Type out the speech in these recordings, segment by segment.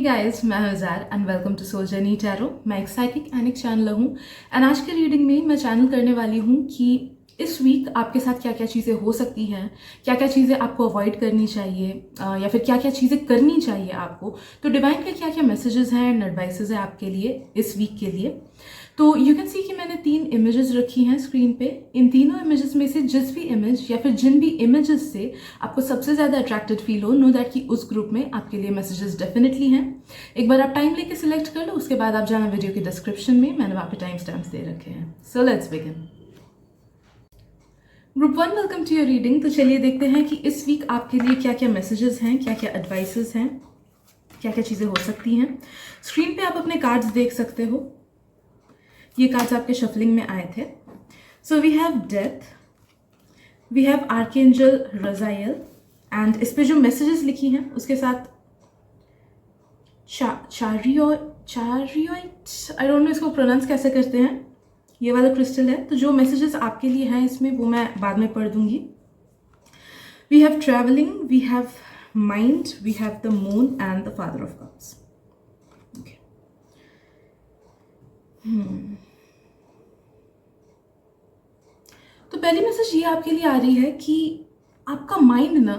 Guys, मैं हजार and welcome to soul journey tarot. मैं एक साइकिक एंड एक चैनलर हूँ एंड आज के रीडिंग में मैं चैनल करने वाली हूँ कि इस वीक आपके साथ क्या क्या चीज़ें हो सकती हैं, क्या क्या चीज़ें आपको अवॉइड करनी चाहिए या फिर क्या क्या चीज़ें करनी चाहिए आपको। तो डिवाइन के क्या क्या मैसेजेस हैं एंड एडवाइसेस हैं आपके लिए इस वीक के लिए। तो यू कैन सी कि मैंने 3 इमेजेस रखी हैं स्क्रीन पे। इन तीनों इमेजेस में से जिस भी इमेज या फिर जिन भी इमेजेस से आपको सबसे ज़्यादा अट्रैक्टेड फील हो, नो दैट कि उस ग्रुप में आपके लिए मैसेजेस डेफिनेटली हैं। एक बार आप टाइम लेके सिलेक्ट कर लो, उसके बाद आप जाना वीडियो के डिस्क्रिप्शन में, मैंने वहाँ पे टाइम स्टैम्प्स दे रखे हैं। So let's begin. Group 1, welcome to your reading. तो चलिए देखते हैं कि इस वीक आपके लिए क्या क्या मैसेजेस हैं, क्या क्या एडवाइसेस हैं, क्या क्या चीज़ें हो सकती हैं। स्क्रीन पे आप अपने कार्ड्स देख सकते हो। ये कार्ड्स आपके शफलिंग में आए थे। So we have death, we have archangel Raziel and इस पे जो मैसेजेस लिखी हैं उसके साथ चारियोट, आई डोंट नो इसको प्रोनाउंस कैसे करते हैं, ये वाला क्रिस्टल है। तो जो मैसेजेस आपके लिए हैं इसमें वो मैं बाद में पढ़ दूंगी। We have travelling, we have mind, we have the moon and the father of cups. Okay, तो पहली मैसेज ये आपके लिए आ रही है कि आपका माइंड ना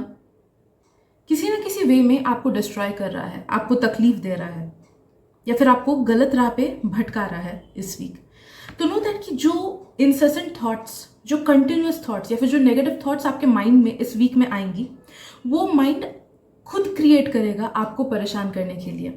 किसी वे में आपको डिस्ट्रॉय कर रहा है, आपको तकलीफ दे रहा है या फिर आपको गलत राह पे भटका रहा है इस वीक। तो नो दैट कि जो इंसेसेंट थॉट्स, जो कंटिन्यूअस थॉट्स या फिर जो नेगेटिव थॉट्स आपके माइंड में इस वीक में आएंगी, वो माइंड खुद क्रिएट करेगा आपको परेशान करने के लिए।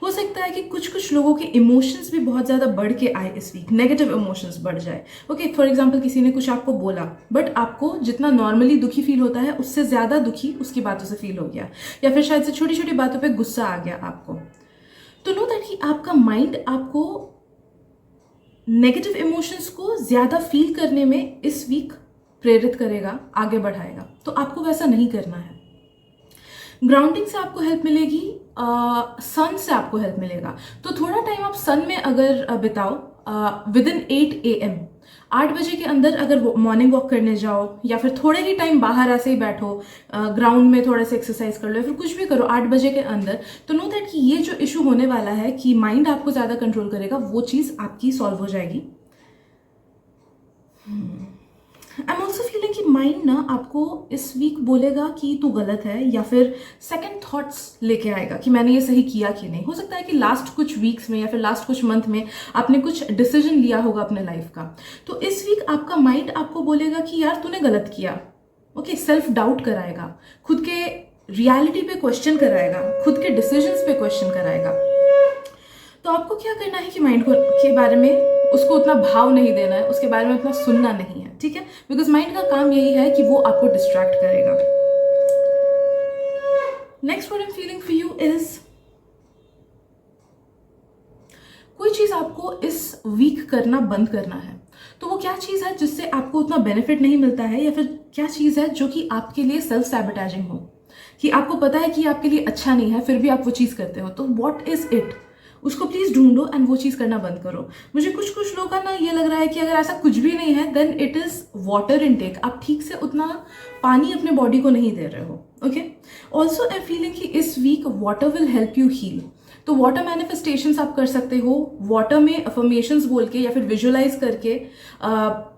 हो सकता है कि कुछ लोगों के इमोशंस भी बहुत ज़्यादा बढ़ के आए इस वीक, नेगेटिव इमोशंस बढ़ जाए। ओके, फॉर एग्जांपल किसी ने कुछ आपको बोला बट आपको जितना नॉर्मली दुखी फील होता है उससे ज़्यादा दुखी उसकी बातों से फील हो गया, या फिर शायद से छोटी छोटी बातों पर गुस्सा आ गया आपको। तो नो दैट कि आपका माइंड आपको नेगेटिव इमोशंस को ज़्यादा फील करने में इस वीक प्रेरित करेगा, आगे बढ़ाएगा। तो आपको वैसा नहीं करना है। ग्राउंडिंग से आपको हेल्प मिलेगी, सन से आपको हेल्प मिलेगा। तो थोड़ा टाइम आप सन में अगर बिताओ, विदिन 8 AM, 8 बजे के अंदर अगर मॉर्निंग वॉक करने जाओ या फिर थोड़े ही टाइम बाहर ऐसे ही बैठो, ग्राउंड में थोड़ा सा एक्सरसाइज कर लो या फिर कुछ भी करो 8 बजे के अंदर, तो नो दैट कि ये जो इशू होने वाला है कि माइंड आपको ज़्यादा कंट्रोल करेगा, वो चीज़ आपकी सॉल्व हो जाएगी। आई एम ऑल्सो फीलिंग कि माइंड ना आपको इस वीक बोलेगा कि तू गलत है, या फिर सेकंड थॉट्स लेके आएगा कि मैंने ये सही किया कि नहीं। हो सकता है कि लास्ट कुछ वीक्स में या फिर लास्ट कुछ मंथ में आपने कुछ डिसीजन लिया होगा अपने लाइफ का, तो इस वीक आपका माइंड आपको बोलेगा कि यार तूने गलत किया। ओके, सेल्फ डाउट कराएगा, खुद के रियलिटी पे क्वेश्चन कराएगा, खुद के डिसीजंस पे क्वेश्चन कराएगा। तो आपको क्या करना है कि माइंड को के बारे में उसको उतना भाव नहीं देना है, उसके बारे में उतना सुनना नहीं है, ठीक है? बिकॉज माइंड का काम यही है कि वो आपको डिस्ट्रैक्ट करेगा। Next what I am feeling for you is, कोई चीज आपको इस वीक करना बंद करना है। तो वो क्या चीज है जिससे आपको उतना बेनिफिट नहीं मिलता है, या फिर क्या चीज है जो कि आपके लिए सेल्फ सैबोटेजिंग हो, कि आपको पता है कि आपके लिए अच्छा नहीं है फिर भी आप वो चीज करते हो। तो व्हाट इज इट, उसको प्लीज ढूंढो एंड वो चीज करना बंद करो। मुझे कुछ लोगों का ना ये लग रहा है कि अगर ऐसा कुछ भी नहीं है then it is water intake, आप ठीक से उतना पानी अपने बॉडी को नहीं दे रहे हो। ओके, ऑल्सो आई फीलिंग कि इस week water will help you heal. तो वाटर मैनिफेस्टेशंस आप कर सकते हो, वाटर में अफर्मेशंस बोल के या फिर विजुअलाइज करके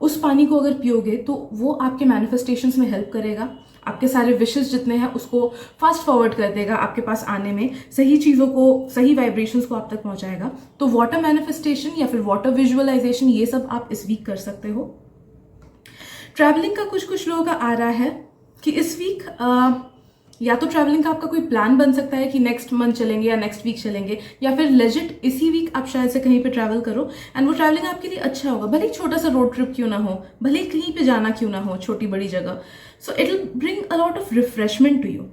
उस पानी को अगर पियोगे तो वो आपके मैनिफेस्टेशंस में हेल्प करेगा, आपके सारे विशेस जितने हैं उसको फास्ट फॉरवर्ड कर देगा आपके पास आने में, सही चीज़ों को, सही वाइब्रेशंस को आप तक पहुंचाएगा। तो वाटर मैनिफेस्टेशन या फिर वाटर विजुअलाइजेशन, ये सब आप इस वीक कर सकते हो। ट्रैवलिंग का कुछ लोगों का आ रहा है कि इस वीक या तो ट्रैवलिंग का आपका कोई प्लान बन सकता है कि नेक्स्ट मंथ चलेंगे या नेक्स्ट वीक चलेंगे, या फिर लेजिट इसी वीक आप शायद से कहीं पे ट्रैवल करो एंड वो ट्रैवलिंग आपके लिए अच्छा होगा। भले एक छोटा सा रोड ट्रिप क्यों ना हो, भले ही कहीं पे जाना क्यों ना हो, छोटी बड़ी जगह, so it will bring a lot of refreshment to you.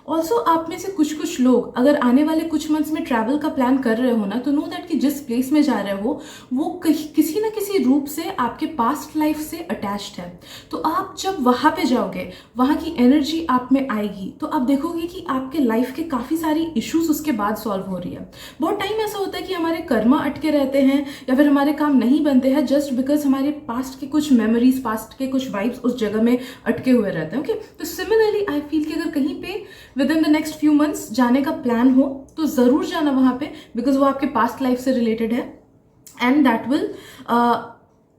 Also आप में से कुछ लोग अगर आने वाले कुछ मंथ्स में ट्रैवल का प्लान कर रहे हो ना, तो नो दैट कि जिस प्लेस में जा रहे हो वो किसी ना किसी रूप से आपके पास्ट लाइफ से अटैच्ड है। तो आप जब वहां पे जाओगे, वहां की एनर्जी आप में आएगी, तो आप देखोगे कि आपके लाइफ के काफी सारी इश्यूज उसके बाद सॉल्व हो रही है। बहुत टाइम ऐसा होता है कि हमारे कर्मा अटके रहते हैं या फिर हमारे काम नहीं बनते हैं जस्ट बिकॉज हमारे पास्ट के कुछ मेमोरीज, पास्ट के कुछ वाइब्स उस जगह में अटके हुए रहते हैं। ओके, तो सिमिलरली आई फील कि अगर कहीं पे with in the next few months जाने का प्लान हो तो ज़रूर जाना वहाँ पे, बिकॉज वो आपके पास्ट लाइफ से रिलेटेड है and that will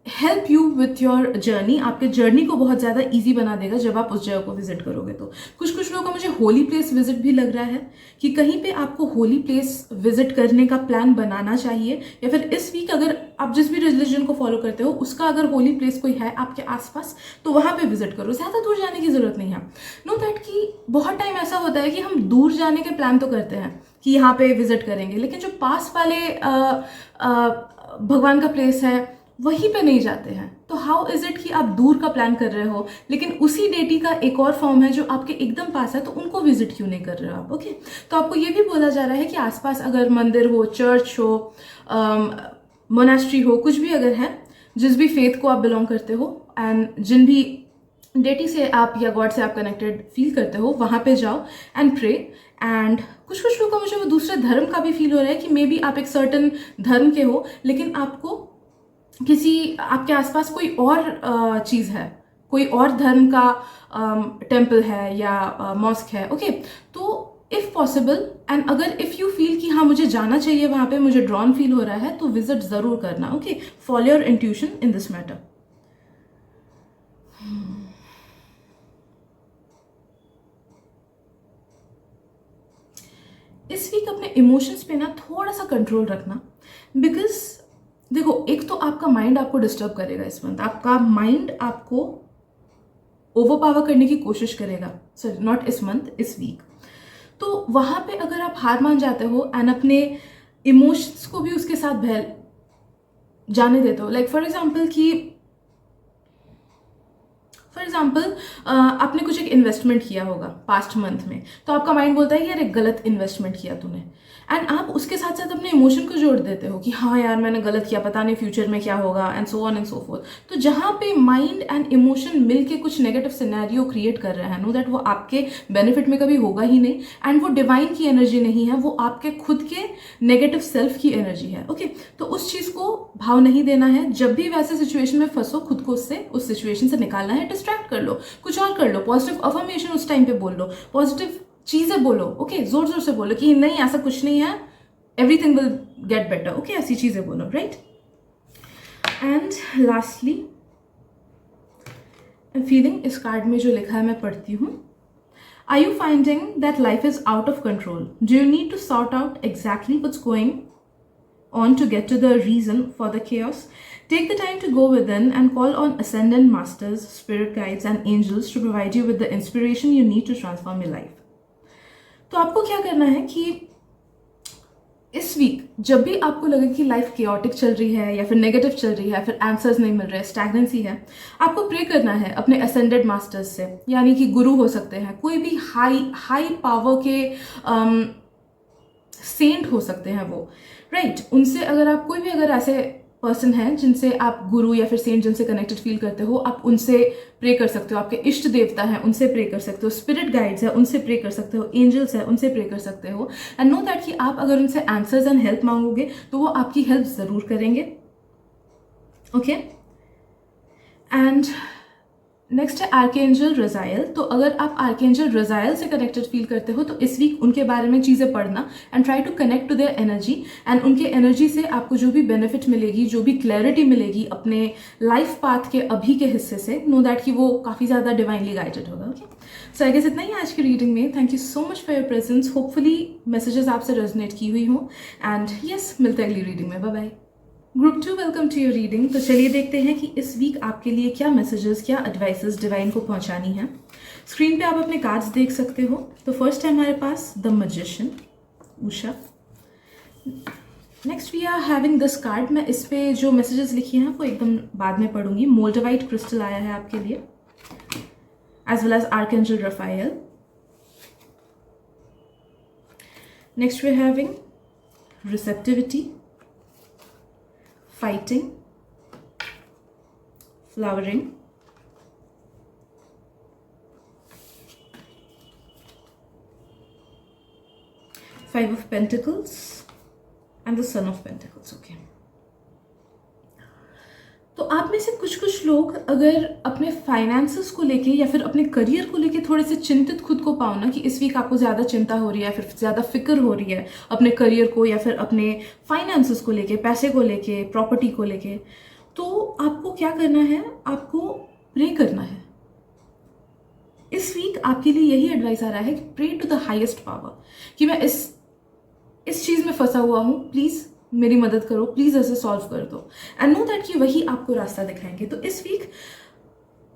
help you with your journey. आपके जर्नी को बहुत ज़्यादा ईजी बना देगा जब आप उस जगह को विजिट करोगे। तो कुछ लोगों का मुझे होली प्लेस विजिट भी लग रहा है कि कहीं पे आपको होली प्लेस विजिट करने का प्लान बनाना चाहिए, या फिर इस वीक अगर आप जिस भी रिलीजन को फॉलो करते हो उसका अगर होली प्लेस कोई है आपके आसपास तो वहाँ पे विजिट करो। ज़्यादा दूर जाने की ज़रूरत नहीं है। नो दैट कि बहुत टाइम ऐसा होता है कि हम दूर जाने के प्लान तो करते हैं कि यहाँ पे विजिट करेंगे, लेकिन जो पास वाले भगवान का प्लेस है वहीं पे नहीं जाते हैं। तो हाउ इज इट कि आप दूर का प्लान कर रहे हो लेकिन उसी डेटी का एक और फॉर्म है जो आपके एकदम पास है, तो उनको विजिट क्यों नहीं कर रहे हो आप? ओके तो आपको ये भी बोला जा रहा है कि आसपास अगर मंदिर हो, चर्च हो, मोनास्ट्री हो, कुछ भी अगर है, जिस भी फेथ को आप बिलोंग करते हो एंड जिन भी डेटी से आप या गॉड से आप कनेक्टेड फील करते हो, वहाँ पे जाओ एंड प्रे। एंड कुछ लोगों का मुझे वो दूसरे धर्म का भी फील हो रहा है कि मे बी आप एक सर्टन धर्म के हो लेकिन आपको किसी आपके आसपास कोई और चीज़ है, कोई और धर्म का टेम्पल है या मॉस्क है। ओके तो इफ़ पॉसिबल एंड अगर इफ़ यू फील कि हाँ मुझे जाना चाहिए वहाँ पे, मुझे ड्रॉन फील हो रहा है, तो विजिट ज़रूर करना। Okay follow your intuition in this matter. इस वीक अपने इमोशंस पे ना थोड़ा सा कंट्रोल रखना, बिकॉज देखो एक तो आपका माइंड आपको डिस्टर्ब करेगा इस मंथ, आपका माइंड आपको ओवर पावर करने की कोशिश करेगा, सॉरी नॉट इस मंथ, इस वीक। तो वहां पे अगर आप हार मान जाते हो एंड अपने इमोशंस को भी उसके साथ बहल जाने देते हो, लाइक फॉर एग्जाम्पल आपने कुछ एक इन्वेस्टमेंट किया होगा पास्ट मंथ में, तो आपका माइंड बोलता है कि यार एक गलत इन्वेस्टमेंट किया तूने, एंड आप उसके साथ साथ अपने इमोशन को जोड़ देते हो कि हाँ यार मैंने गलत किया, पता नहीं फ्यूचर में क्या होगा, and so on and so fourth. तो जहाँ पे माइंड एंड इमोशन मिलके कुछ नेगेटिव सिनेरियो क्रिएट कर रहे हैं, नो दैट वो आपके बेनिफिट में कभी होगा ही नहीं, एंड वो डिवाइन की एनर्जी नहीं है, वो आपके खुद के नेगेटिव सेल्फ की एनर्जी है। ओके तो उस चीज़ को भाव नहीं देना है। जब भी वैसे सिचुएशन में फंसो, खुद को उससे उस सिचुएशन से निकालना है, डिस्ट्रैक्ट कर लो, कुछ और कर लो, पॉजिटिव अफर्मेशन उस टाइम पे बोल लो, पॉजिटिव चीजें बोलो। ओके जोर जोर से बोलो कि नहीं ऐसा कुछ नहीं है, everything will get better. Okay ऐसी चीजें बोलो, राइट। एंड लास्टली फीलिंग, इस कार्ड में जो लिखा है मैं पढ़ती हूँ। Are you finding that life is out of control? Do you need to sort out exactly what's going on to get to the reason for the chaos? Take the time to go within and call on ascendant masters, spirit guides and angels to provide you with the inspiration you need to transform your life. तो आपको क्या करना है कि इस week जब भी आपको लगे कि लाइफ केओटिक चल रही है या फिर नेगेटिव चल रही है, फिर आंसर्स नहीं मिल रहे, स्टैग्नेंसी है, आपको प्रे करना है अपने असेंडेड मास्टर्स से, यानी कि गुरु हो सकते हैं, कोई भी हाई पावर के सेंट हो सकते हैं वो, राइट। उनसे अगर आप कोई भी अगर ऐसे पर्सन है जिनसे आप गुरु या फिर सेंट जिनसे कनेक्टेड फील करते हो, आप उनसे प्रे कर सकते हो। आपके इष्ट देवता हैं उनसे प्रे कर सकते हो, स्पिरिट गाइड्स है उनसे प्रे कर सकते हो, एंजल्स है उनसे प्रे कर सकते हो, एंड नो दैट कि आप अगर उनसे आंसर्स एंड हेल्प मांगोगे तो वो आपकी हेल्प जरूर करेंगे। ओके एंड नेक्स्ट है आर्कएंजल रजायल। तो अगर आप आर्कएंजल रजायल से कनेक्टेड फील करते हो तो इस वीक उनके बारे में चीज़ें पढ़ना and try to connect to their energy, and उनके एनर्जी से आपको जो भी बेनिफिट मिलेगी, जो भी क्लैरिटी मिलेगी अपने लाइफ पाथ के अभी के हिस्से से, नो दैट कि वो काफ़ी ज़्यादा डिवाइनली गाइडेड होगा। ओके सो आई गेस इतना ही आज की रीडिंग में। Thank you so much for your presence. Hopefully messages आपसे रेजोनेट की हुई हों, एंड यस मिलते हैं अगली रीडिंग में। Bye bye. Group 2 welcome to your reading. तो चलिए देखते हैं कि इस वीक आपके लिए क्या मैसेजेस, क्या एडवाइसेस डिवाइन को पहुंचानी है। स्क्रीन पे आप अपने कार्ड्स देख सकते हो। तो फर्स्ट है हमारे पास the magician, Usha. Next we are having this card. मैं इस पे जो मैसेजेस लिखी हैं वो एकदम बाद में पढ़ूंगी। मोल्डोवाइट क्रिस्टल आया है आपके लिए, as well as archangel Raphael. Next we are having receptivity, fighting, flowering, Five of Pentacles and the Son of Pentacles. Okay. तो आप में से कुछ कुछ लोग अगर अपने फाइनेंसेस को लेके या फिर अपने करियर को लेके थोड़े से चिंतित खुद को पाओ ना, कि इस वीक आपको ज़्यादा चिंता हो रही है, फिर ज़्यादा फिक्र हो रही है अपने करियर को या फिर अपने फाइनेंसेस को लेके, पैसे को लेके, प्रॉपर्टी को लेके, तो आपको क्या करना है, आपको प्रे करना है। इस वीक आपके लिए यही एडवाइस आ रहा है कि pray to the highest power, कि मैं इस चीज़ में फंसा हुआ हूँ, प्लीज़ मेरी मदद करो, प्लीज़ ऐसे सॉल्व कर दो, एंड नो दैट कि वही आपको रास्ता दिखाएंगे। तो इस वीक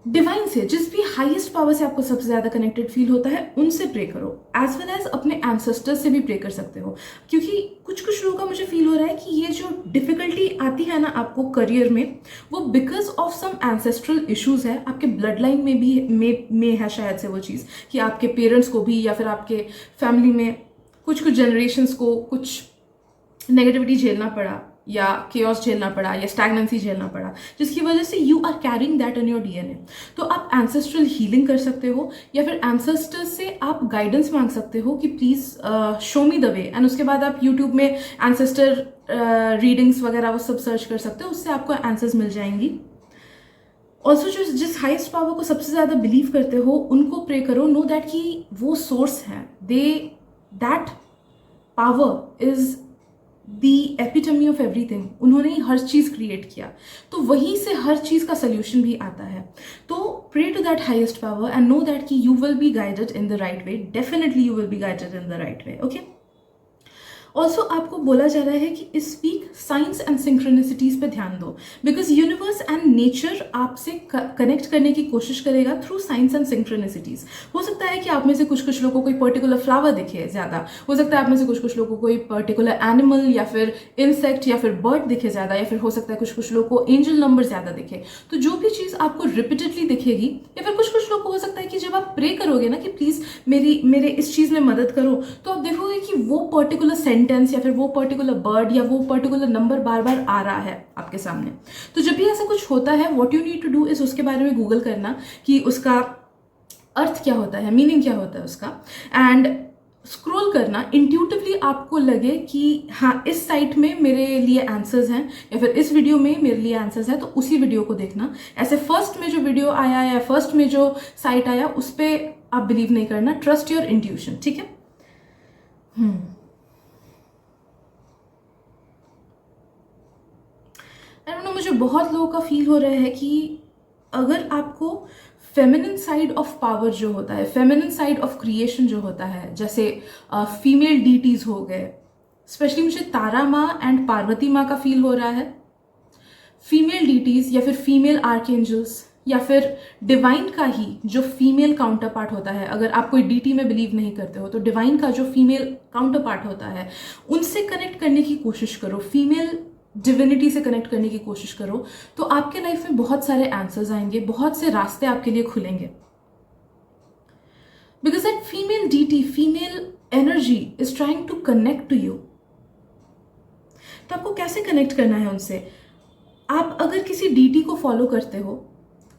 डिवाइन से, जिस भी हाईएस्ट पावर से आपको सबसे ज़्यादा कनेक्टेड फील होता है, उनसे प्रे करो, एज वेल एज अपने एंसेस्टर्स से भी प्रे कर सकते हो। क्योंकि कुछ लोगों का मुझे फील हो रहा है कि ये जो डिफिकल्टी आती है ना आपको करियर में, वो because of some ancestral issues है, आपके ब्लड लाइन में भी में है शायद से वो चीज़, कि आपके पेरेंट्स को भी या फिर आपके फैमिली में कुछ जनरेशन्स को कुछ नेगेटिविटी झेलना पड़ा, या केओस झेलना पड़ा, या स्टैग्नेंसी झेलना पड़ा, जिसकी वजह से you are carrying that in your DNA. तो आप एंसेस्ट्रल हीलिंग कर सकते हो, या फिर एंसेस्टर्स से आप गाइडेंस मांग सकते हो कि please show me the way, and उसके बाद आप यूट्यूब में एंसेस्टर रीडिंग्स वगैरह वो सब सर्च कर सकते हो, उससे आपको आंसर्स मिल जाएंगी। ऑल्सो जो जिस हाइस्ट पावर को सबसे ज़्यादा बिलीव करते हो, उनको प्रे करो, नो दैट कि वो सोर्स है, that power is the epitome of everything. उन्होंने ही हर चीज़ क्रिएट किया, तो वहीं से हर चीज़ का सोल्यूशन भी आता है। तो pray to that highest power and know that कि you will be guided in the right way, definitely you will be guided in the right way, okay. Also आपको बोला जा रहा है कि इस वीक साइंस एंड सिंक्रोनिसिटीज पे ध्यान दो, बिकॉज यूनिवर्स एंड नेचर आपसे कनेक्ट करने की कोशिश करेगा थ्रू साइंस एंड सिंक्रोनिसिटीज। हो सकता है कि आप में से कुछ लोगों को कोई पर्टिकुलर फ्लावर दिखे ज़्यादा, हो सकता है आप में से कुछ लोगों को कोई पर्टिकुलर एनिमल या फिर इंसेक्ट या फिर बर्ड दिखे ज़्यादा, या फिर हो सकता है कुछ लोगों को एंजल नंबर ज़्यादा दिखे। तो जो भी चीज़ आपको रिपीटेडली दिखेगी, या फिर कुछ लोग को हो सकता है कि जब आप प्रे करोगे ना कि प्लीज़ मेरे इस चीज़ में मदद करो, तो आप देखोगे कि वो पर्टिकुलर सेंटेंस या फिर वो पर्टिकुलर बर्ड या वो पर्टिकुलर नंबर बार बार आ रहा है आपके सामने। तो जब भी ऐसा कुछ होता है, what you need to do is उसके बारे में गूगल करना कि उसका अर्थ क्या होता है, मीनिंग क्या होता है उसका, एंड स्क्रॉल करना। इंट्यूटिवली आपको लगे कि हाँ, इस साइट में मेरे लिए आंसर्स हैं, या फिर इस वीडियो में मेरे लिए आंसर्स हैं, तो उसी वीडियो को देखना। ऐसे फर्स्ट में जो वीडियो आया या फर्स्ट में जो साइट आया उस पर आप बिलीव नहीं करना, ट्रस्ट योर इंट्यूशन, ठीक है। आई डोंट नो, मुझे बहुत लोगों का फील हो रहा है कि अगर आपको फेमिनिन साइड ऑफ पावर जो होता है, फेमिनिन साइड ऑफ क्रिएशन जो होता है, जैसे फीमेल डीटीज हो गए, स्पेशली मुझे तारा माँ एंड पार्वती माँ का फील हो रहा है। फीमेल डीटीज या फिर फीमेल आर्कएंजल्स या फिर डिवाइन का ही जो फीमेल काउंटर पार्ट होता है, अगर आप कोई डीटी में बिलीव नहीं करते हो तो डिवाइन का जो फीमेल काउंटर पार्ट होता है, उनसे कनेक्ट करने की कोशिश करो, फीमेल डिविनिटी से कनेक्ट करने की कोशिश करो, तो आपके लाइफ में बहुत सारे आंसर्स आएंगे, बहुत से रास्ते आपके लिए खुलेंगे। Because that female deity, female energy is trying to connect to you. तो आपको कैसे कनेक्ट करना है उनसे? आप अगर किसी डीटी को फॉलो करते हो,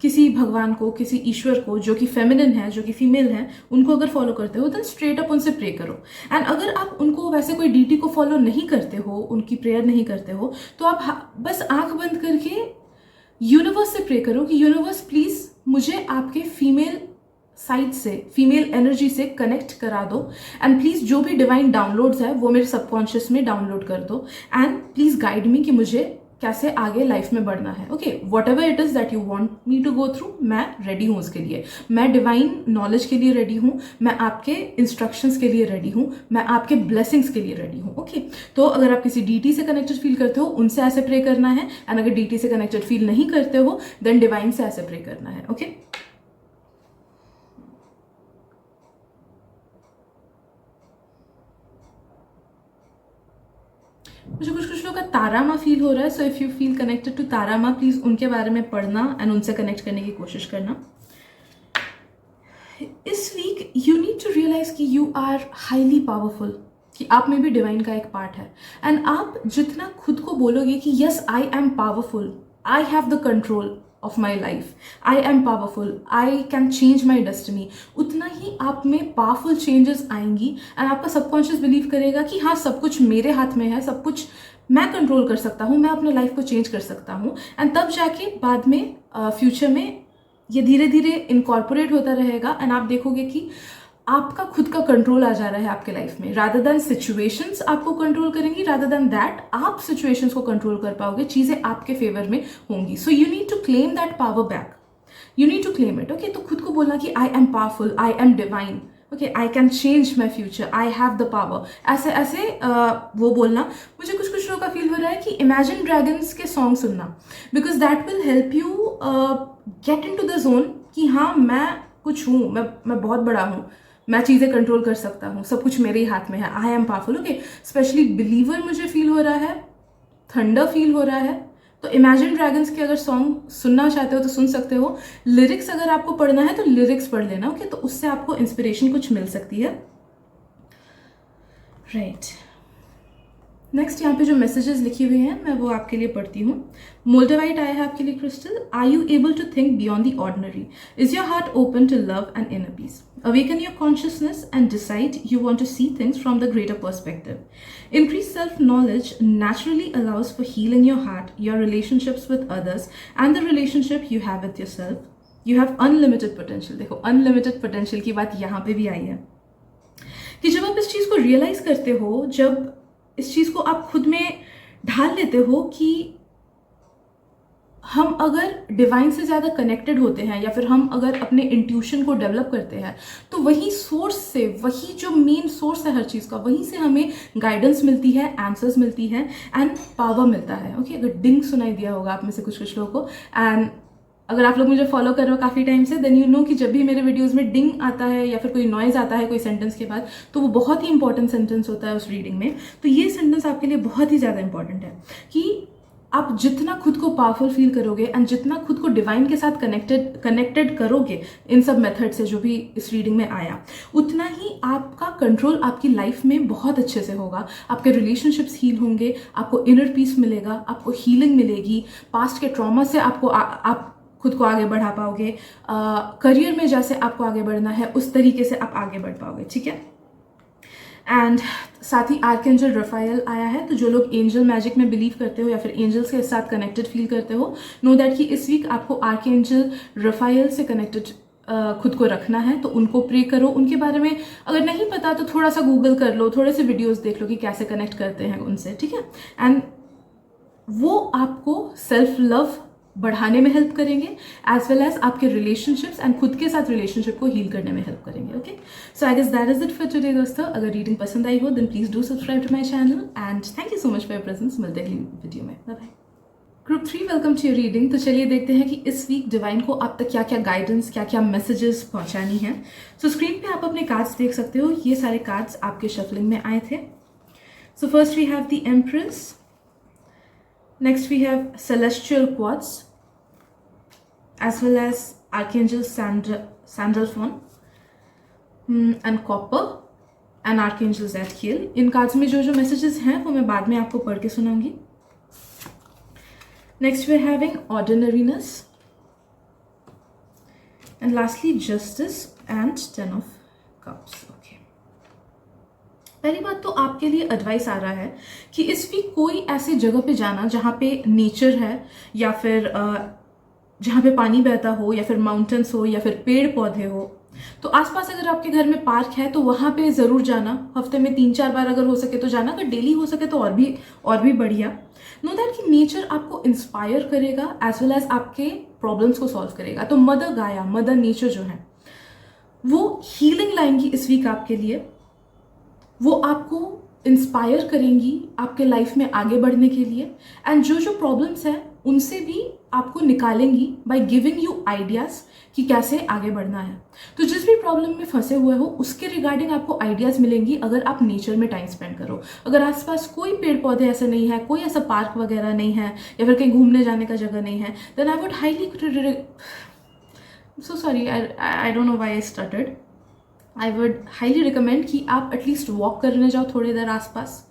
किसी भगवान को, किसी ईश्वर को जो कि फेमिनिन है, जो कि फीमेल है, उनको अगर फॉलो करते हो, देन स्ट्रेट अप उनसे प्रे करो। एंड अगर आप उनको वैसे कोई डीटी को फॉलो नहीं करते हो, उनकी प्रेयर नहीं करते हो, तो आप बस आंख बंद करके यूनिवर्स से प्रे करो कि यूनिवर्स प्लीज मुझे आपके फीमेल साइड से, फीमेल एनर्जी से कनेक्ट करा दो, एंड प्लीज जो भी डिवाइन डाउनलोड्स है वो मेरे सबकॉन्शियस में डाउनलोड कर दो, एंड प्लीज गाइड मी कि मुझे कैसे आगे लाइफ में बढ़ना है। Okay, whatever it is that you want me to go through, मैं रेडी हूँ उसके लिए, मैं डिवाइन नॉलेज के लिए रेडी हूँ, मैं आपके इंस्ट्रक्शंस के लिए रेडी हूँ, मैं आपके ब्लेसिंग्स के लिए रेडी हूँ। ओके, तो अगर आप किसी डीटी से कनेक्टेड फील करते हो, उनसे ऐसे प्रे करना है, एंड अगर डीटी से कनेक्टेड फील नहीं करते हो, देन डिवाइन से ऐसे प्रे करना है। ओके, मुझे कुछ लोग का तारा माँ फील हो रहा है, so if you feel connected to Tara माँ, प्लीज उनके बारे में पढ़ना एंड उनसे कनेक्ट करने की कोशिश करना। इस week you need to realise कि यू आर हाईली पावरफुल, कि आप में भी डिवाइन का एक पार्ट है, एंड आप जितना खुद को बोलोगे कि yes I am powerful, I have the control of my life, I am powerful, I can change my destiny, उतना ही आप में पावरफुल चेंजेस आएंगी, एंड आपका सबकॉन्शियस बिलीव करेगा कि हाँ, सब कुछ मेरे हाथ में है, सब कुछ मैं कंट्रोल कर सकता हूँ, मैं अपने लाइफ को चेंज कर सकता हूँ, एंड तब जाके बाद में फ्यूचर में ये धीरे धीरे इनकॉर्पोरेट होता रहेगा एंड आप देखोगे कि आपका खुद का कंट्रोल आ जा रहा है आपके लाइफ में। रादर देन सिचुएशंस आपको कंट्रोल करेंगी, रादर देन दैट आप सिचुएशंस को कंट्रोल कर पाओगे, चीज़ें आपके फेवर में होंगी। So you need to claim that power back, you need to claim it. Okay, तो खुद को बोलना कि I am powerful, I am divine, okay, I can change my future, I have the power, ऐसे ऐसे वो बोलना। मुझे कुछ कुछ लोगों का फील हो रहा है कि इमेजिन ड्रैगन्स के सॉन्ग सुनना, because that will help you get into the zone कि हाँ मैं कुछ हूँ, मैं बहुत बड़ा हूँ, मैं चीज़ें कंट्रोल कर सकता हूँ, सब कुछ मेरे ही हाथ में है, आई am powerful. Okay, specially believer मुझे फील हो रहा है, थंडर फील हो रहा है। तो इमेजिन ड्रैगन्स के अगर सॉन्ग सुनना चाहते हो तो सुन सकते हो। लिरिक्स अगर आपको पढ़ना है तो लिरिक्स पढ़ लेना। ओके, तो उससे आपको इंस्पिरेशन कुछ मिल सकती है। राइट, नेक्स्ट यहाँ पे जो मैसेजेस लिखी हुई हैं मैं वो आपके लिए पढ़ती हूँ। मोल्डेवाइट आया है आपके लिए crystal. Are you able to think beyond the ordinary? Is your heart open to love and inner peace? Awaken your consciousness and decide you want to see things from the greater perspective. Increased self-knowledge naturally allows for healing your heart, your relationships with others, and the relationship you have with yourself. You have unlimited potential. देखो unlimited potential की बात यहाँ पे भी आई है कि जब आप इस चीज़ को रियलाइज करते हो, जब इस चीज़ को आप खुद में ढाल लेते हो कि हम अगर डिवाइन से ज़्यादा कनेक्टेड होते हैं या फिर हम अगर अपने इंट्यूशन को डेवलप करते हैं तो वही सोर्स से, वही जो मेन सोर्स है हर चीज़ का, वहीं से हमें गाइडेंस मिलती है, आंसर्स मिलती है एंड पावर मिलता है। ओके, अगर डिंग सुनाई दिया होगा आप में से कुछ कुछ लोगों को, एंड अगर आप लोग मुझे फॉलो कर रहे हो काफ़ी टाइम से, देन यू नो कि जब भी मेरे वीडियोज़ में डिंग आता है या फिर कोई नॉइज़ आता है कोई सेंटेंस के बाद, तो वो बहुत ही इंपॉर्टेंट सेंटेंस होता है उस रीडिंग में। तो ये सेंटेंस आपके लिए बहुत ही ज़्यादा इंपॉर्टेंट है कि आप जितना खुद को पावरफुल फील करोगे एंड जितना खुद को डिवाइन के साथ कनेक्टेड करोगे इन सब मेथड से जो भी इस रीडिंग में आया, उतना ही आपका कंट्रोल आपकी लाइफ में बहुत अच्छे से होगा। आपके रिलेशनशिप्स हील होंगे, आपको इनर पीस मिलेगा, आपको हीलिंग मिलेगी, पास्ट के ट्रॉमा से आपको आप खुद को आगे बढ़ा पाओगे, करियर में जैसे आपको आगे बढ़ना है उस तरीके से आप आगे बढ़ पाओगे। ठीक है, एंड साथ ही आर्कएंजल रफायल आया है। तो जो लोग एंजल मैजिक में बिलीव करते हो या फिर एंजल्स के साथ कनेक्टेड फील करते हो, नो दैट कि इस वीक आपको आर्कएंजल रफायल से कनेक्टेड खुद को रखना है। तो उनको प्रे करो, उनके बारे में अगर नहीं पता तो थोड़ा सा गूगल कर लो, थोड़े से वीडियोस देख लो कि कैसे कनेक्ट करते हैं उनसे। ठीक है, एंड वो आपको सेल्फ लव बढ़ाने में हेल्प करेंगे एज वेल एज आपके रिलेशनशिप्स एंड खुद के साथ रिलेशनशिप को हील करने में हेल्प करेंगे। Okay, so I guess that is it for today दोस्तों। अगर रीडिंग पसंद आई हो then please do subscribe to my channel and thank you so much for your presence. मिलते हैं अगली वीडियो में, bye bye. Group 3, welcome to your reading. तो चलिए देखते हैं कि इस वीक डिवाइन को आप तक क्या क्या गाइडेंस, क्या क्या मैसेजेस पहुंचानी है। सो स्क्रीन पे आप अपने कार्ड्स देख सकते हो, ये सारे कार्ड्स आपके शफलिंग में आए थे। So first we have the empress, next we have celestial quartz as well as Archangel Sandalphon and Copper and Archangel Zadkiel। In cards में जो जो मैसेजेस हैं वो मैं बाद में आपको पढ़ के सुनाऊंगी। Next we are having ordinariness and lastly justice and 10 of cups. Okay, पहली बात तो आपके लिए एडवाइस आ रहा है कि इस वीक कोई ऐसी जगह पे जाना जहाँ पे नेचर है या फिर जहाँ पे पानी बहता हो या फिर माउंटेन्स हो या फिर पेड़ पौधे हो। तो आसपास अगर आपके घर में पार्क है तो वहाँ पे ज़रूर जाना। हफ्ते में 3-4 बार अगर हो सके तो जाना, अगर डेली हो सके तो और भी बढ़िया। नो दैट कि नेचर आपको इंस्पायर करेगा एज वेल एज आपके प्रॉब्लम्स को सॉल्व करेगा। तो मदर गाया, मदर नेचर जो है वो हीलिंग लाएंगी इस वीक आपके लिए, वो आपको इंस्पायर करेंगी आपके लाइफ में आगे बढ़ने के लिए एंड जो जो प्रॉब्लम्स हैं उनसे भी आपको निकालेंगी बाय गिविंग यू आइडियाज़ कि कैसे आगे बढ़ना है। तो जिस भी प्रॉब्लम में फंसे हुए हो उसके रिगार्डिंग आपको आइडियाज़ मिलेंगी अगर आप नेचर में टाइम स्पेंड करो। अगर आसपास कोई पेड़ पौधे ऐसे नहीं है, कोई ऐसा पार्क वगैरह नहीं है या फिर कहीं घूमने जाने का जगह नहीं है, then I would highly so sorry, I don't know why I started. I would highly recommend कि आप एटलीस्ट वॉक करने जाओ थोड़ी देर आसपास,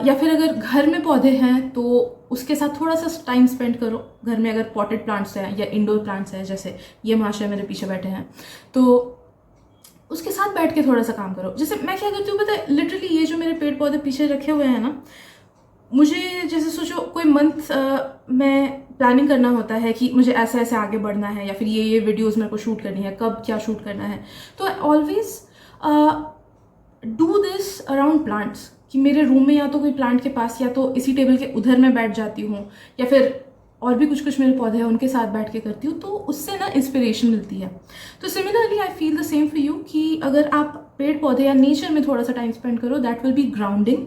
या फिर अगर घर में पौधे हैं तो उसके साथ थोड़ा सा टाइम स्पेंड करो। घर में अगर पॉटेड प्लांट्स हैं या इंडोर प्लांट्स हैं, जैसे ये महाशय मेरे पीछे बैठे हैं, तो उसके साथ बैठ के थोड़ा सा काम करो। जैसे मैं क्या करती हूँ पता है, लिटरली ये जो मेरे पेड़ पौधे पीछे रखे हुए हैं ना, मुझे जैसे सोचो कोई मंथ में प्लानिंग करना होता है कि मुझे ऐसे ऐसे आगे बढ़ना है, या फिर ये वीडियोस मेरे को शूट करनी है, कब क्या शूट करना है, तो I always do this around plants, कि मेरे रूम में या तो कोई प्लांट के पास, या तो इसी टेबल के उधर मैं बैठ जाती हूँ, या फिर और भी कुछ कुछ मेरे पौधे हैं उनके साथ बैठ के करती हूँ, तो उससे ना इंस्पिरेशन मिलती है। तो similarly I feel the same for you, कि अगर आप पेड़ पौधे या नेचर में थोड़ा सा टाइम स्पेंड करो, that will be grounding.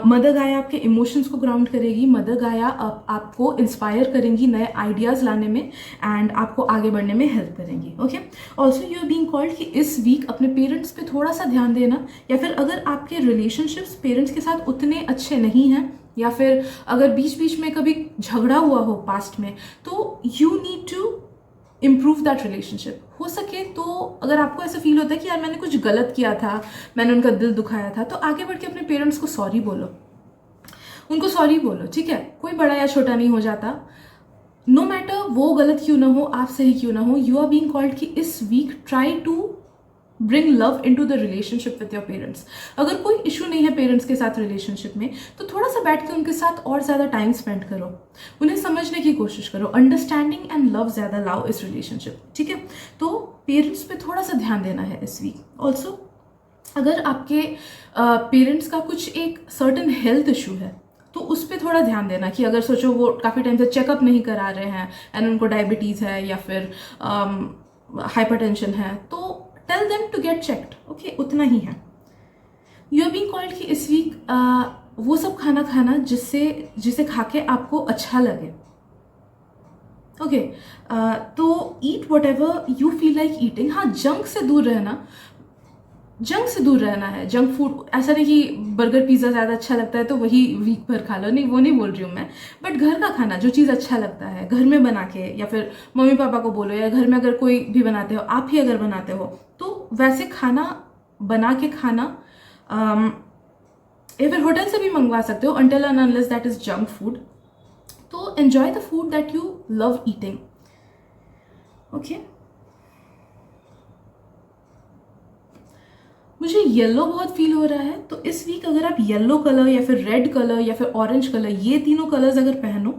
Mother गाया आपके इमोशंस को ग्राउंड करेगी, मदर गाया आपको इंस्पायर करेंगी नए आइडियाज़ लाने में, एंड आपको आगे बढ़ने में हेल्प करेंगी। Okay, also you are being called कि इस वीक अपने पेरेंट्स पे थोड़ा सा ध्यान देना, या फिर अगर आपके रिलेशनशिप्स पेरेंट्स के साथ उतने अच्छे नहीं हैं, या फिर अगर बीच बीच में कभी झगड़ा हुआ हो पास्ट में, तो you need to improve that relationship. हो सके तो अगर आपको ऐसा फील होता है कि यार मैंने कुछ गलत किया था, मैंने उनका दिल दुखाया था, तो आगे बढ़ के अपने पेरेंट्स को सॉरी बोलो, उनको सॉरी बोलो, ठीक है? कोई बड़ा या छोटा नहीं हो जाता, नो मैटर वो गलत क्यों ना हो, आप सही क्यों ना हो। यू आर बीइंग कॉल्ड कि इस week try to bring love into the relationship with your parents. अगर कोई इशू नहीं है पेरेंट्स के साथ रिलेशनशिप में, तो थोड़ा सा बैठ के उनके साथ और ज़्यादा टाइम स्पेंड करो, उन्हें समझने की कोशिश करो, अंडरस्टैंडिंग एंड लव ज़्यादा लाओ इस रिलेशनशिप, ठीक है? तो पेरेंट्स पे थोड़ा सा ध्यान देना है इस वीक। ऑल्सो अगर आपके पेरेंट्स का कुछ एक सर्टन हेल्थ इशू है, तो उस पर थोड़ा ध्यान देना, कि अगर सोचो वो काफ़ी टाइम से चेकअप नहीं करा रहे हैं, एंड उनको डायबिटीज़ है या फिर हाइपरटेंशन है, तो tell them to get checked. Okay, उतना ही है। यू आर बीइंग कॉल्ड कि इस वीक वो सब खाना खाना जिसे खा के आपको अच्छा लगे। ओके, तो eat what ever you feel like eating. हाँ, जंक से दूर रहना है। जंक फूड, ऐसा नहीं कि बर्गर पिज़्ज़ा ज़्यादा अच्छा लगता है तो वही वीक भर खा लो, नहीं, वो नहीं बोल रही हूँ मैं, बट घर का खाना, जो चीज़ अच्छा लगता है घर में बना के, या फिर मम्मी पापा को बोलो, या घर में अगर कोई भी बनाते हो, आप ही अगर बनाते हो, तो वैसे खाना बना के खाना, या फिर होटल से भी मंगवा सकते हो, until and unless that is junk food। तो enjoy the food that you love eating। Okay, मुझे येलो बहुत फील हो रहा है, तो इस वीक अगर आप येलो कलर या फिर रेड कलर या फिर ऑरेंज कलर, ये तीनों कलर्स अगर पहनो,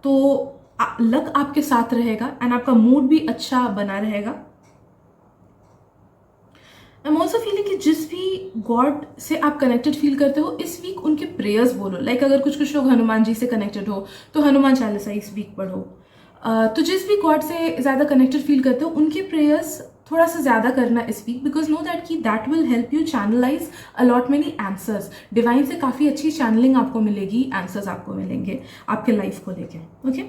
तो लक आपके साथ रहेगा, एंड आपका मूड भी अच्छा बना रहेगा। आई एम ऑल्सो फीलिंग कि जिस भी गॉड से आप कनेक्टेड फील करते हो, इस वीक उनके प्रेयर्स बोलो। लाइक अगर कुछ कुछ लोग हनुमान जी से कनेक्टेड हो, तो हनुमान चालीसा इस वीक पढ़ो। तो जिस भी गॉड से ज़्यादा कनेक्टेड फील करते हो, उनके प्रेयर्स थोड़ा सा ज़्यादा करना इस वीक, बिकॉज नो दैट कि that will help you channelise a lot many answers. Divine से काफ़ी अच्छी चैनलिंग आपको मिलेगी, आंसर्स आपको मिलेंगे आपके लाइफ को लेके। Okay,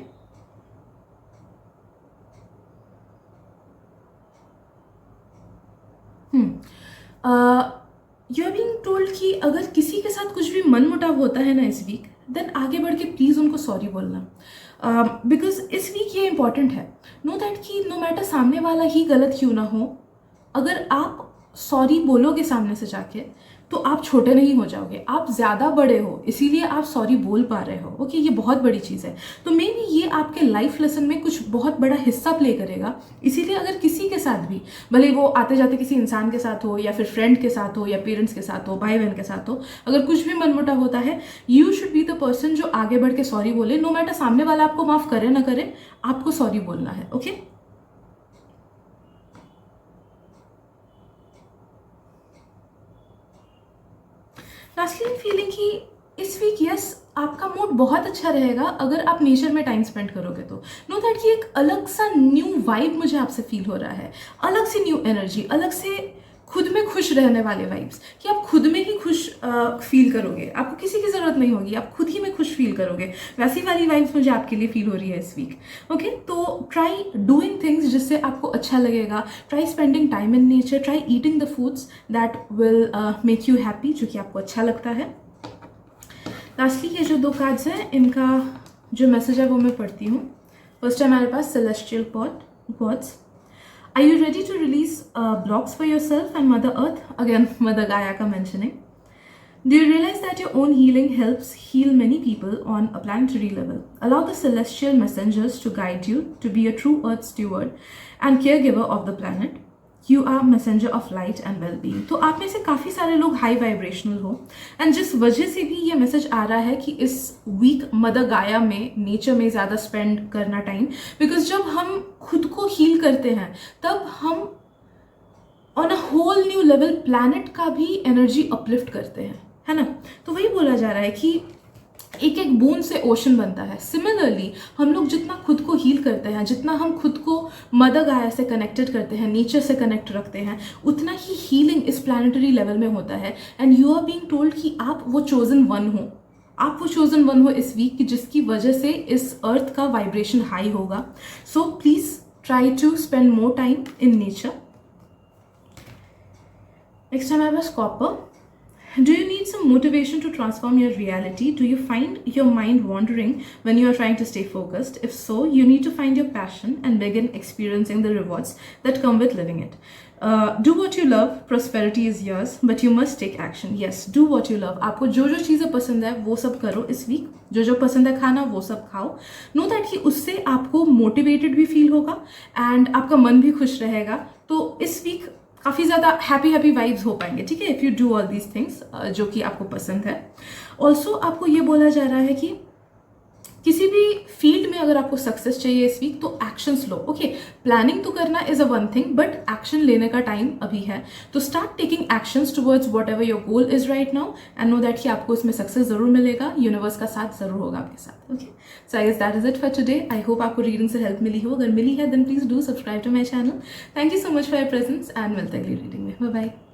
you are being told कि अगर किसी के साथ कुछ भी मन मुटाव होता है ना इस वीक, देन आगे बढ़ के प्लीज़ उनको सॉरी बोलना, बिकॉज इस वीक ये इंपॉर्टेंट है। नो दैट कि नो मैटर सामने वाला ही गलत क्यों ना हो, अगर आप सॉरी बोलोगे सामने से जाके, तो आप छोटे नहीं हो जाओगे, आप ज़्यादा बड़े हो, इसीलिए आप सॉरी बोल पा रहे हो। ओके, ये बहुत बड़ी चीज़ है। तो मे बी ये आपके लाइफ लेसन में कुछ बहुत बड़ा हिस्सा प्ले करेगा। इसीलिए अगर किसी के साथ भी, भले वो आते जाते किसी इंसान के साथ हो, या फिर फ्रेंड के साथ हो, या पेरेंट्स के साथ हो, भाई बहन के साथ हो, अगर कुछ भी मनमुटाव होता है, you should be the person जो आगे बढ़ के सॉरी बोले। नो मैटर सामने वाला आपको माफ़ करे ना करे, आपको सॉरी बोलना है। ओके, लास्टली फीलिंग कि इस वीक यस आपका मूड बहुत अच्छा रहेगा अगर आप नेचर में टाइम स्पेंड करोगे। तो नो दैट कि एक अलग सा न्यू वाइब मुझे आपसे फील हो रहा है, अलग सी न्यू एनर्जी, अलग से खुद में खुश रहने वाले वाइब्स, कि आप खुद में ही खुश फील करोगे, आपको किसी की ज़रूरत नहीं होगी, आप खुद ही में खुश फील करोगे। वैसी वाली वाइब्स मुझे आपके लिए फील हो रही है इस वीक। ओके, तो ट्राई डूइंग थिंग्स जिससे आपको अच्छा लगेगा, try spending time in nature, try eating the foods that will make you happy, जो कि आपको अच्छा लगता है। लास्टली ये जो 2 कार्ड्स हैं, इनका जो मैसेज है वो मैं पढ़ती हूँ। फर्स्ट है हमारे पास celestial gods. Are you ready to release blocks for yourself and Mother Earth? Again, Mother Gaia ka mentioning. Do you realize that your own healing helps heal many people on a planetary level? Allow the celestial messengers to guide you to be a true Earth steward and caregiver of the planet. You are messenger of light and well being. तो आप में से काफ़ी सारे लोग high vibrational हो, and जिस वजह से भी ये मैसेज आ रहा है कि इस वीक मदर गाया में, नेचर में ज़्यादा स्पेंड करना टाइम, बिकॉज जब हम खुद को हील करते हैं तब हम on a whole new level planet का भी एनर्जी अपलिफ्ट करते हैं, है ना। तो वही बोला जा रहा है कि एक एक बूंद से ओशन बनता है। सिमिलरली हम लोग जितना खुद को हील करते हैं, जितना हम खुद को मदर गाया से कनेक्टेड करते हैं, नेचर से कनेक्ट रखते हैं, उतना ही हीलिंग इस प्लानिटरी लेवल में होता है। And you are being told कि आप वो चोजन वन हो, आप वो चोजन वन हो इस वीक की, जिसकी वजह से इस अर्थ का वाइब्रेशन हाई होगा। So please try to spend more time in nature. Next time I have copper. Do you need some motivation to transform your reality? Do you find your mind wandering when you are trying to stay focused? If so, you need to find your passion and begin experiencing the rewards that come with living it. Do what you love. Prosperity is yours, but you must take action. Yes, do what you love. आपको जो जो चीज़ें पसंद है वो सब करो इस वीक। जो जो पसंद है खाना वो सब खाओ। नो दैट कि उससे आपको मोटिवेटेड भी फील होगा एंड आपका मन भी खुश रहेगा। तो इस वीक काफ़ी ज़्यादा हैप्पी वाइब्स हो पाएंगे, ठीक है, if you do all these things जो कि आपको पसंद है। ऑल्सो आपको ये बोला जा रहा है कि किसी भी फील्ड में अगर आपको सक्सेस चाहिए इस वीक तो एक्शंस लो। ओके, प्लानिंग तो करना is a one thing, but action लेने का टाइम अभी है। तो start taking actions towards what ever your goal is right now and know that कि आपको इसमें सक्सेस जरूर मिलेगा, यूनिवर्स का साथ जरूर होगा आपके साथ। Okay, so I guess that is it for today. I hope आपको रीडिंग से हेल्प मिली हो। अगर मिली है then please do subscribe to my channel. Thank you so much for your presence and मिलते हैं अगली रीडिंग में। Bye bye.